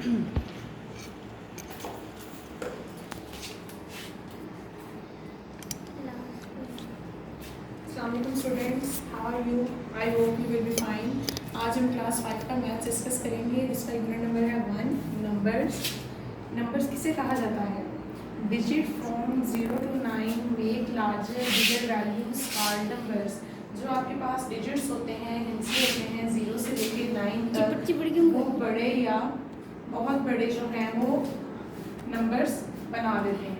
अस्सलामुअलैकुम students, how are you? I hope you will be fine. आज हम class 5 का मैथ्स डिस्कस करेंगे जिसका यूनिट नंबर है 1 नंबर्स। नंबर्स किसे कहा जाता है? Digit from 0 to 9 make larger bigger values are numbers. जो आपके पास डिजिट्स होते हैं, हिंसी होते हैं 0 से लेकर 9 तक, वो बड़े या बहुत बड़े जो हैं वो नंबर्स बना देते हैं।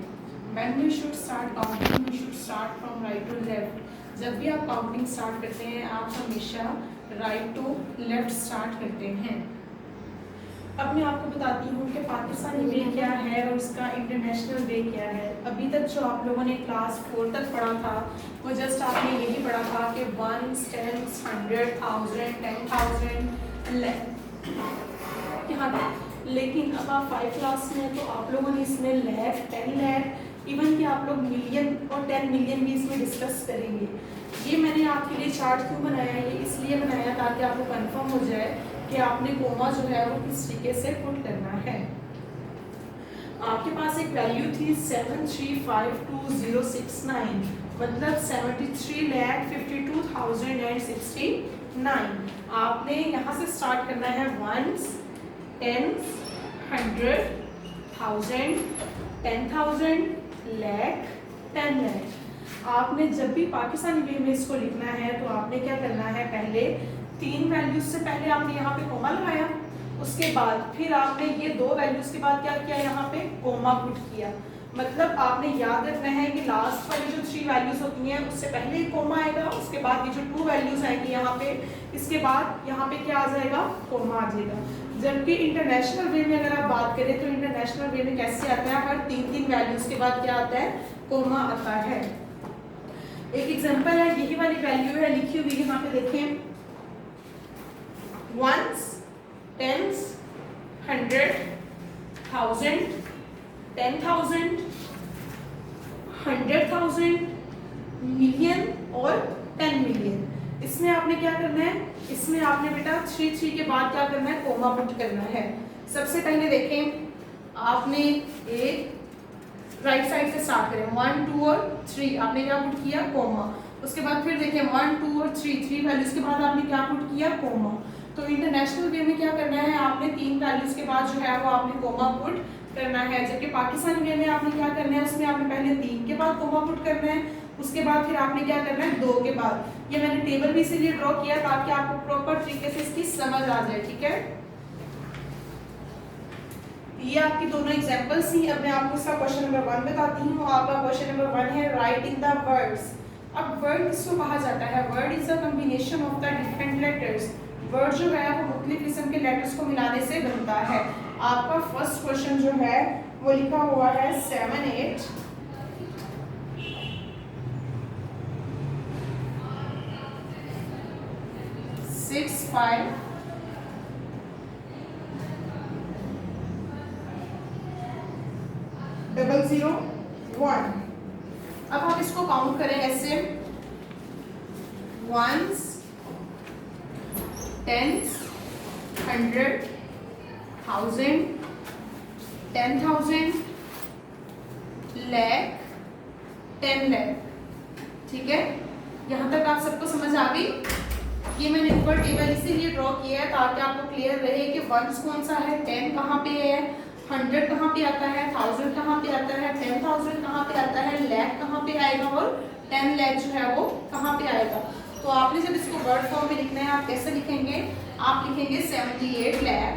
When you should start counting, you should start from right to left. जब भी आप काउंटिंग स्टार्ट करते हैं आप हमेशा राइट टू लेफ्ट स्टार्ट करते हैं। अब मैं आपको बताती हूँ कि पाकिस्तानी वे क्या है और उसका इंटरनेशनल वे क्या है। अभी तक जो आप लोगों ने क्लास 4 तक पढ़ा था वो जस्ट आपने यही पढ़ा था कि 1, 10, 100, 1000, 10,000 यहाँ तक। लेकिन अब आप 5 क्लास में तो आप लोगों ने इसमें लाख, 10 लाख, इवन कि आप लोग मिलियन और 10 मिलियन भी इसमें डिस्कस करेंगे। ये मैंने आपके लिए चार्ट क्यों बनाया है? ये इसलिए बनाया ताकि आपको कंफर्म हो जाए कि आपने कोमा जो है वो किस तरीके से पुट करना है। आपके पास एक वैल्यू थी 7352,069, मतलब 73,52,069। आपने यहाँ से स्टार्ट करना है 1s, 10s, 100, 1000, 10,000, लाख, 10 लाख। आपने जब भी पाकिस्तानी वे में इसको लिखना है तो आपने क्या करना है, पहले 3 वैल्यूज से पहले आपने यहाँ पे कोमा लगाया, उसके बाद फिर आपने ये 2 वैल्यूज के बाद क्या किया, यहाँ पे कोमा पुट किया। मतलब आपने याद रखना है कि लास्ट वाली जो 3 वैल्यूज होती हैं उससे पहले ही कोमा आएगा, उसके बाद ये जो 2 वैल्यूज आएंगी यहाँ पे, इसके बाद यहाँ पे क्या आ जाएगा, कोमा आ जाएगा। जबकि इंटरनेशनल वे में अगर आप बात करें तो इंटरनेशनल वे में कैसे आता है, हर 3 वैल्यूज के बाद क्या आता है, कोमा आता है। एक एग्जांपल है, यही वाली वैल्यू है लिखी हुई यहाँ पे देखें, 1s, 10s, 100, 1000, 10,000, 100,000, मिलियन और 10 मिलियन। इसमें आपने क्या करना है, इसमें आपने बेटा 3 के बाद क्या करना है, कोमा पुट करना है। सबसे पहले देखें, आपने एक राइट साइड से स्टार्ट करें, 1, 2 और 3 आपने क्या पुट किया, कोमा। उसके बाद फिर देखें 1, 2 और 3 वैल्यूज के बाद आपने क्या पुट किया, कोमा। तो इंटरनेशनल वे में क्या करना है, आपने 3 वैल्यूज के बाद जो है वो आपने कोमा पुट करना है। जबकि पाकिस्तानी वे में आपने क्या करना है, उसमें आपने पहले 3 के बाद कोमा पुट करना है, उसके बाद फिर आपने क्या करना है 2 के बाद। ये मैंने टेबल भी इसीलिए ड्रॉ किया ताकि आपको प्रॉपर तरीके से इसकी समझ आ जाए, ठीक है। ये आपकी दोनों एग्जांपल्स थी। अब मैं आपको इसका क्वेश्चन नंबर 1 बताती हूँ। आपका क्वेश्चन नंबर 1 है, राइट इन द वर्ड्स। अब वर्ड किसको कहा जाता है, word is a combination of the different letters. Word जो है वो मुख्तलिफ किस्म के लेटर्स को मिलाने से बनता है। आपका फर्स्ट क्वेश्चन जो है वो लिखा हुआ है 7, 8, 6, 5, 0, 1। अब आप इसको काउंट करें ऐसे, 1s, 10s, 100, 1000, 10,000, लाख, 10 लाख। ठीक है, यहाँ तक आप सबको समझ आ गई। ये मैंने ऊपर टेबल इसीलिए ड्रॉ किया है ताकि आपको क्लियर रहे कि 1s कौन सा है, 10 कहाँ पे है, 100 कहाँ पे आता है, 1000 कहाँ पे आता है, 10,000 कहाँ पे आता है, लाख कहाँ पे आएगा और 10 लाख जो है वो कहाँ पे आएगा। तो आपने जब इसको वर्ड फॉर्म में लिखना है आप कैसे लिखेंगे, आप लिखेंगे 78 लाख,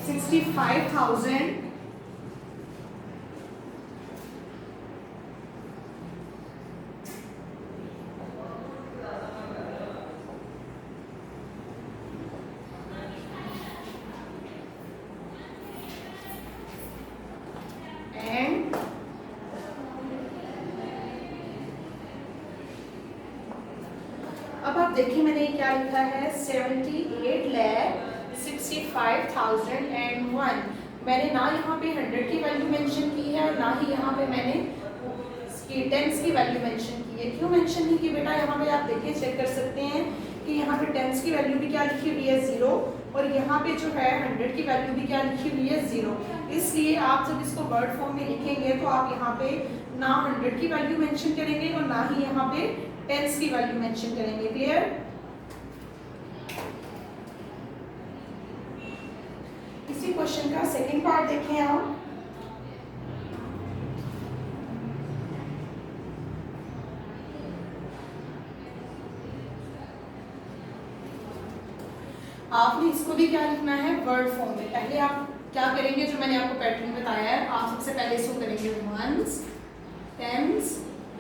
$65,000, and अब आप देखिए मैंने क्या लिखा है, 78 लाख 85,001। मैंने ना यहाँ पे 100 की वैल्यू मेंशन की है और ना ही यहाँ पे मैंने टेंस की वैल्यू मेंशन की है। क्यों मेंशन नहीं की बेटा? यहाँ पे आप देखिए, चेक कर सकते हैं कि यहाँ पे टेंस की वैल्यू भी क्या लिखी हुई है 0, और यहाँ पे जो है 100 की वैल्यू भी क्या लिखी हुई है 0। इसलिए आप जब इसको वर्ड फॉर्म में लिखेंगे तो आप यहाँ पे ना 100 की वैल्यू मेंशन करेंगे और ना ही यहाँ पे टेंस की वैल्यू मेंशन करेंगे। क्लियर? इसी क्वेश्चन का सेकंड पार्ट देखें आप। आपने इसको भी क्या लिखना है? वर्ड फॉर्म में। पहले आप क्या करेंगे, जो मैंने आपको पैटर्न बताया है, आप सबसे पहले इसको करेंगे वंस, टेंस,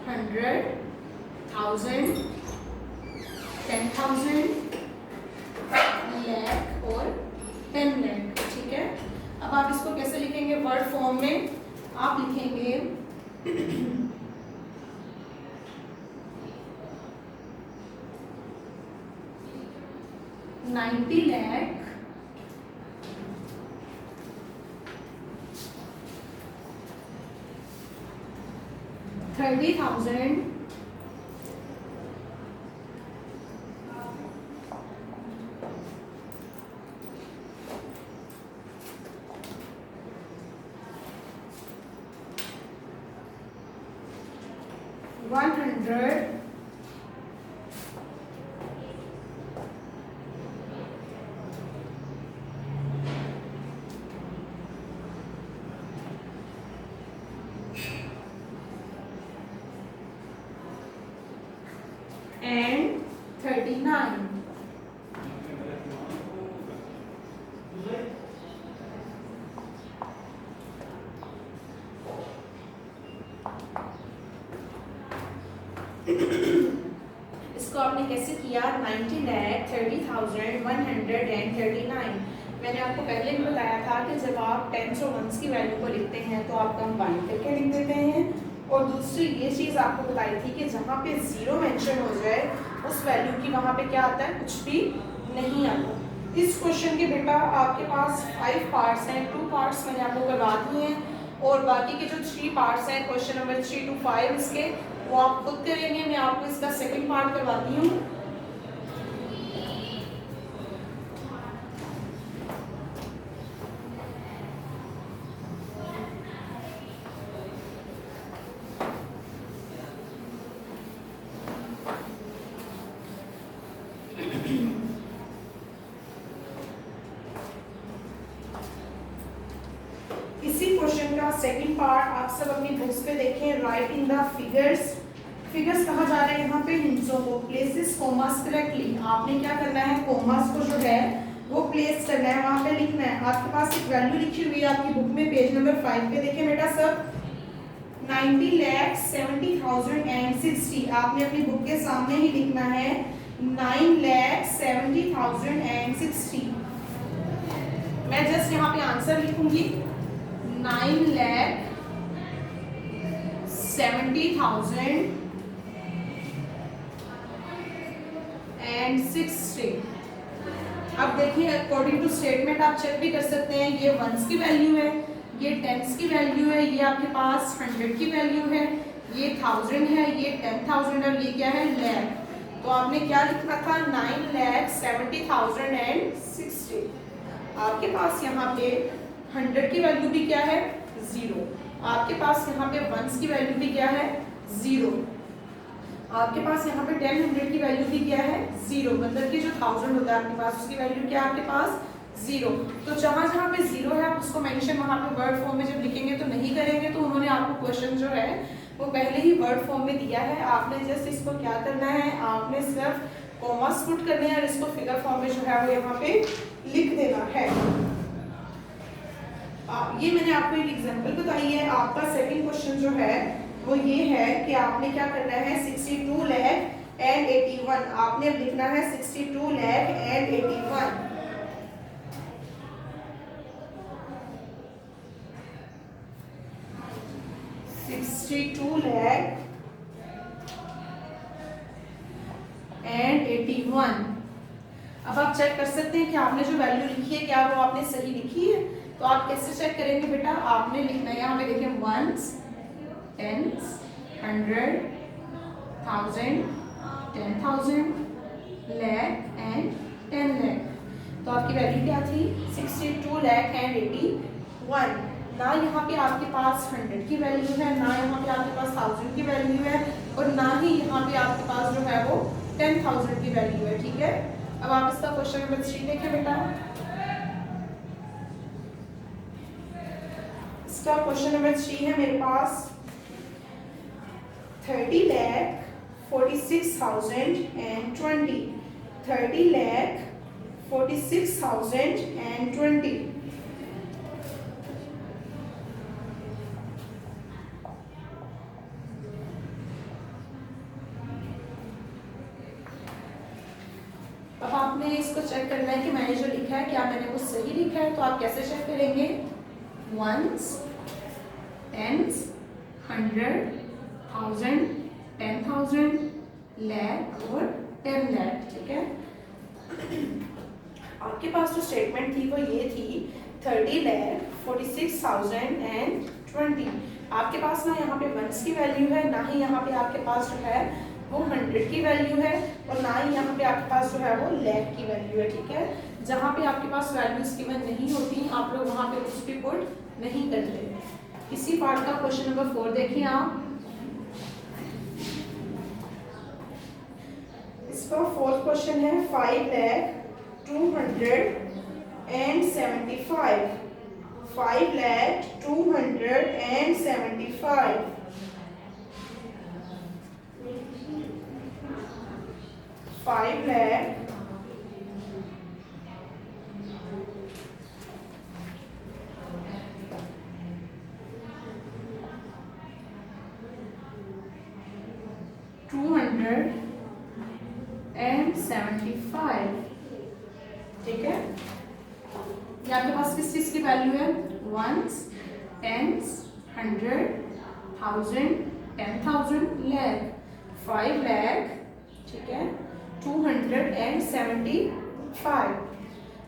100, 1000, 10,000, लाख और 10 लाख। ठीक है, अब आप इसको कैसे लिखेंगे वर्ड फॉर्म में? आप लिखेंगे 90 लाख 30,000 100 and 39। इसको आपने कैसे किया? 90 लाख 30,139। मैंने आपको पहले भी बताया था कि जब आप टेंस और वंस की वैल्यू को लिखते हैं तो आप कंबाइन करके लिख देते हैं। और दूसरी ये चीज़ आपको बताई थी कि जहाँ पे 0 मेंशन हो जाए उस वैल्यू की वहाँ पे क्या आता है? कुछ भी नहीं आता। इस क्वेश्चन के बेटा आपके पास 5 पार्ट्स हैं, 2 पार्ट्स मैंने आपको करवा दिए हैं और बाकी के जो 3 पार्ट्स हैं क्वेश्चन नंबर 3 to 5 इसके, वो आप खुद करेंगे। मैं आपको इसका सेकंड पार्ट करवाती हूँ। इसी क्वेश्चन का सेकंड पार्ट आप सब अपनी बुक्स पे देखें। Right in the figures. Figures कहा जा रहा है यहाँ पे हिंसों को। Places commas correctly. आपने क्या करना है? कोमास को जो है वो प्लेस करना है, वहां पे लिखना है। आपके पास एक वैल्यू लिखी हुई है आपकी बुक में, पेज नंबर 5 पे देखें बेटा सब। 90,70,060। आपने अपनी बुक के सामने ही लिखना है 9,70,060। मैं जस्ट यहाँ पे आंसर लिखूंगी 9,70,060। अब देखिए अकॉर्डिंग टू स्टेटमेंट आप चेक भी कर सकते हैं। ये वंस की वैल्यू है, ये टेंस की वैल्यू है, ये आपके पास 100 की वैल्यू है, ये 1000 है, ये 10,000 और ये क्या है? लाख। तो आपने क्या लिखना था? 9,70,060। आपके पास यहाँ पे 100 की वैल्यू भी क्या है? 0। आपके पास यहाँ पे वंस की वैल्यू भी क्या है? 0। आपके पास यहाँ पे 10 की वैल्यू भी क्या है? 0। मतलब कि जो 1000 होता है आपके पास उसकी वैल्यू क्या है आपके पास? 0। तो जहाँ जहाँ पे 0 है आप उसको मेंशन वहाँ पे वर्ड फॉर्म में जब लिखेंगे तो नहीं करेंगे। तो उन्होंने आपको क्वेश्चन जो है वो पहले ही वर्ड फॉर्म में दिया है। आपने जस्ट इसको क्या करना है? आपने सिर्फ कॉमास पुट करने हैं और इसको फिगर फॉर्म में जो है वो यहाँ पे लिख देना है। ये मैंने आपको एक एग्जांपल बताई है। आपका सेकंड क्वेश्चन जो है वो ये है कि आपने क्या करना है? 62 लाख एंड 81। आपने अब लिखना है 62 लाख एंड 81। 62 लाख एंड 81। अब आप चेक कर सकते हैं कि आपने जो वैल्यू लिखी है क्या वो आपने सही लिखी है। तो आप कैसे चेक करेंगे बेटा, आपने लिखना है यहाँ पे देखिए ones, tens, 100, 1000, 10,000, lakh and 10 lakh। तो आपकी वैल्यू क्या थी 62 लाख एंड 81। ना यहाँ पे आपके पास 100 की वैल्यू है, ना यहाँ पे आपके पास 1000 की वैल्यू है, और ना ही यहाँ पे आपके पास जो है वो 10,000 की वैल्यू है। ठीक है, अब आप इसका क्वेश्चन नंबर 3 देखिए बेटा। इसका क्वेश्चन नंबर 3 है मेरे पास 30,46,020, 30,46,020। अब आपने इसको चेक करना है कि मैंने जो लिखा है क्या मैंने वो सही लिखा है। तो आप कैसे चेक करेंगे, वंस, टेंस, 100, 1000, 10,000, lakh और 10 lakh। ठीक है, आपके पास जो स्टेटमेंट थी वो ये थी 30,46,020। आपके पास ना यहाँ पे वंस की वैल्यू है, ना ही यहाँ पे आपके पास जो है वो 100 की वैल्यू है, और ना ही यहाँ पे आपके पास जो है वो lakh की वैल्यू है। ठीक है, जहाँ पे आपके पास वैल्यूज गिवन नहीं होती आप लोग वहाँ पे कुछ भी पुट नहीं करते। इसी पार्ट का क्वेश्चन नंबर 4 देखिए आप। इसका 4th क्वेश्चन है 5,275, 5,275, 5 lakh 275। ठीक है, ये आपके पास किस चीज की वैल्यू है, वंस, टेंस, 100, 1000, 10,000, lakh, 5 lakh। ठीक है, 275।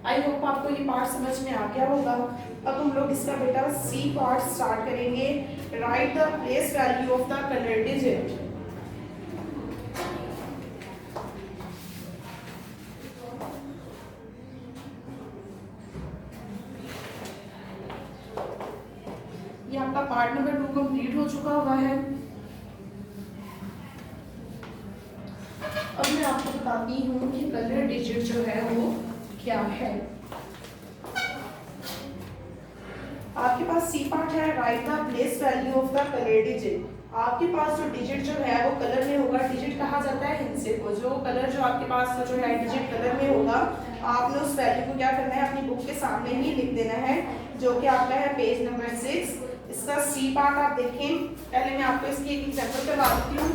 आई होप आपको ये पार्ट समझ में आ गया होगा। अब हम लोग इसका बेटा सी पार्ट स्टार्ट करेंगे। Right the place value of the colour digit. ये आपका पार्ट नंबर 2 कंप्लीट हो चुका हुआ है। अब मैं आपको बताती हूँ कि कलर डिजिट जो है वो क्या है। आपके पास सी पार्ट है, right the place value of the colour digit. आपके पास जो डिजिट जो है वो कलर में होगा, डिजिट कहा जाता है हिंसे को। जो कलर जो आपके पास जो है डिजिट कलर में होगा, आपने उस वैल्यू को क्या करना है, अपनी बुक के सामने ही लिख देना है, जो कि आपका है पेज नंबर 6। इसका सी पार्ट आप देखें। पहले मैं आपको इसकी एक एग्जांपल करवा देती हूँ।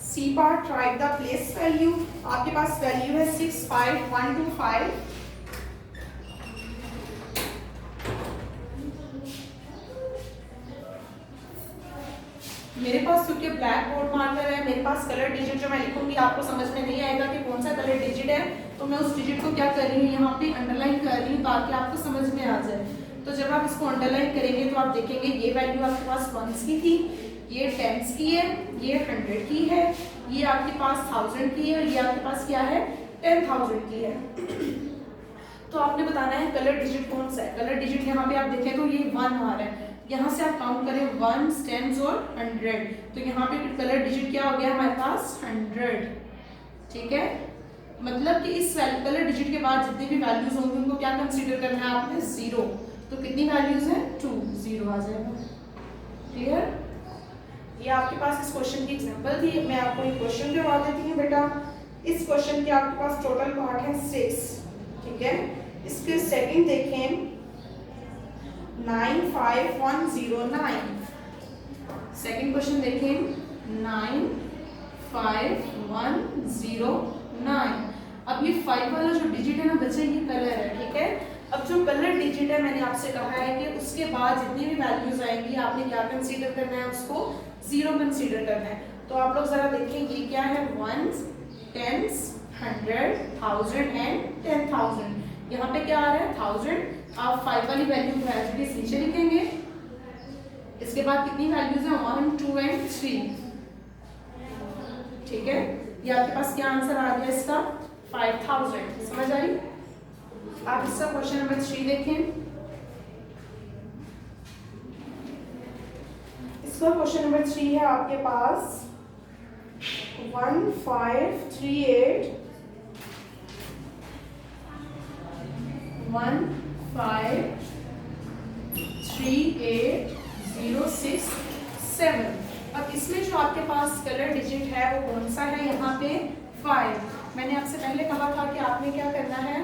C part, right the place value. आपके पास वैल्यू है 65125। मेरे पास क्योंकि ब्लैक बोर्ड मार्कर है, मेरे पास कलर डिजिट जो मैं लिखूंगी आपको समझ में नहीं आएगा कि कौन सा कलर डिजिट है, तो मैं उस डिजिट को क्या कर रही हूँ, यहाँ पे अंडरलाइन कर रही हूँ ताकि आपको समझ में आ जाए। तो जब आप इसको अंडरलाइन करेंगे तो आप देखेंगे ये वैल्यू आपके पास वंस की थी, ये टेंस की है, ये 100 की है, ये आपके पास 1000 की है, और ये आपके पास क्या है 10,000 की है। तो आपने बताना है कलर डिजिट कौन सा है। कलर डिजिट यहाँ पे आप देखें तो ये 1 आ रहा है, यहाँ से आप काउंट करें 1, 10 और 100, तो यहाँ पे कलर डिजिट क्या हो गया हमारे पास 100। ठीक है, मतलब कि इस कलर डिजिट के बाद जितनी भी वैल्यूज होंगी उनको क्या कंसीडर करना है आपने, 0। तो कितनी वैल्यूज है 2, 0 आ जाएगा। क्लियर, ये आपके पास इस क्वेश्चन की एग्जांपल थी। मैं आपको एक क्वेश्चन करवा देती हूँ बेटा। इस क्वेश्चन के आपके पास टोटल पार्ट है 6। ठीक है, इसके सेकंड देखें 95109। सेकंड क्वेश्चन देखें 95109। अब ये 5 वाला जो डिजिट है ना बच्चे, ये कलर है। ठीक है, अब जो कलर डिजिट है मैंने आपसे कहा है कि उसके बाद जितनी भी वैल्यूज आएंगी आपने क्या कंसीडर करना है, उसको जीरो कंसीडर करना है। तो आप लोग जरा देखें ये क्या है, वंस, टेंस, 100, 1000 एंड 10,000। यहाँ पे क्या आ रहा है 1000। आप 5 वाली वैल्यू को एज इट इज नीचे लिखेंगे। इसके बाद कितनी वैल्यूज हैं 1, 2 एंड 3। ठीक है, ये आपके पास क्या आंसर आ गया इसका 5000। समझ आई? आप इसका क्वेश्चन नंबर 3 देखें। इसका क्वेश्चन नंबर 3 है आपके पास 1538 067। अब इसमें जो आपके पास कलर डिजिट है वो कौन सा है, यहाँ पे 5। मैंने आपसे पहले कहा था कि आपने क्या करना है,